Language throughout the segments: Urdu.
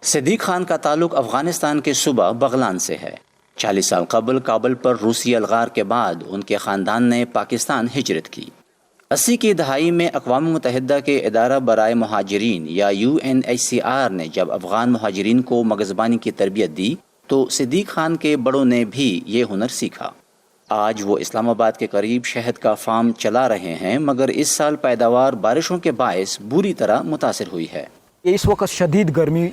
صدیق خان کا تعلق افغانستان کے صوبہ بغلان سے ہے۔ 40 سال قبل کابل پر روسی الغار کے بعد ان کے خاندان نے پاکستان ہجرت کی۔ 80 کی دہائی میں اقوام متحدہ کے ادارہ برائے مہاجرین یا UNHCR نے جب افغان مہاجرین کو مگزبانی کی تربیت دی تو صدیق خان کے بڑوں نے بھی یہ ہنر سیکھا۔ آج وہ اسلام آباد کے قریب شہد کا فارم چلا رہے ہیں، مگر اس سال پیداوار بارشوں کے باعث بری طرح متاثر ہوئی ہے۔ اس وقت شدید گرمی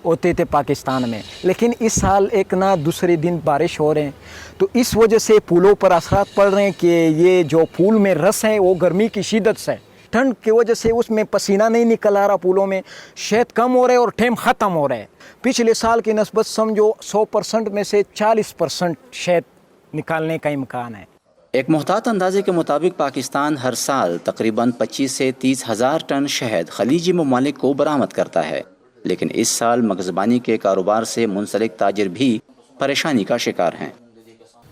ہوتے تھے پاکستان میں، لیکن اس سال ایک نہ دوسرے دن بارش ہو رہے ہیں، تو اس وجہ سے پھولوں پر اثرات پڑ رہے ہیں کہ یہ جو پھول میں رس ہے وہ گرمی کی شدت سے، ٹھنڈ کی وجہ سے اس میں پسینہ نہیں نکل آ رہا، پھولوں میں شہد کم ہو رہا ہے اور ٹائم ختم ہو رہا ہے۔ پچھلے سال کی نسبت سمجھو 100% میں سے 40% شہد نکالنے کا امکان ہے۔ ایک محتاط اندازے کے مطابق پاکستان ہر سال تقریباً 25 سے 30 ہزار ٹن شہد خلیجی ممالک کو برآمد کرتا ہے، لیکن اس سال مگزبانی کے کاروبار سے منسلک تاجر بھی پریشانی کا شکار ہیں۔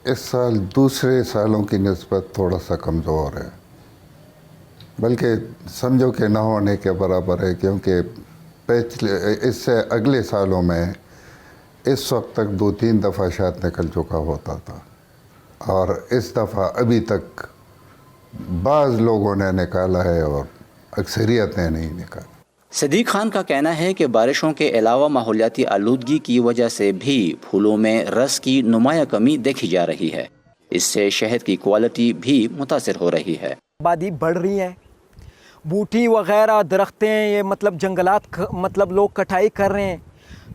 اس سال دوسرے سالوں کی نسبت تھوڑا سا کمزور ہے، بلکہ سمجھو کہ نہ ہونے کے برابر ہے، کیونکہ اس سے اگلے سالوں میں اس وقت تک 2-3 دفعہ شہد نکل چکا ہوتا تھا، اور اس دفعہ ابھی تک بعض لوگوں نے نکالا ہے اور اکثریت نے نہیں نکالا۔ صدیق خان کا کہنا ہے کہ بارشوں کے علاوہ ماحولیاتی آلودگی کی وجہ سے بھی پھولوں میں رس کی نمایاں کمی دیکھی جا رہی ہے۔ اس سے شہد کی کوالٹی بھی متاثر ہو رہی ہے۔ آبادی بڑھ رہی ہے، بوٹی وغیرہ درختیں، یہ مطلب جنگلات مطلب لوگ کٹائی کر رہے ہیں،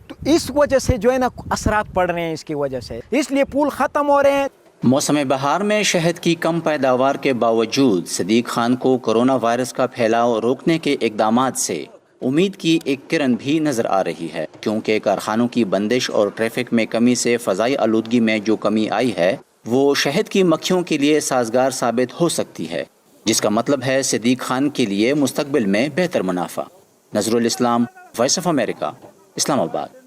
تو اس وجہ سے جو ہے نا اثرات پڑ رہے ہیں اس کی وجہ سے، اس لیے پھول ختم ہو رہے ہیں۔ موسم بہار میں شہد کی کم پیداوار کے باوجود صدیق خان کو کرونا وائرس کا پھیلاؤ روکنے کے اقدامات سے امید کی ایک کرن بھی نظر آ رہی ہے، کیونکہ کارخانوں کی بندش اور ٹریفک میں کمی سے فضائی آلودگی میں جو کمی آئی ہے وہ شہد کی مکھیوں کے لیے سازگار ثابت ہو سکتی ہے، جس کا مطلب ہے صدیق خان کے لیے مستقبل میں بہتر منافع۔ نظر الاسلام، وائس آف امریکہ، اسلام آباد۔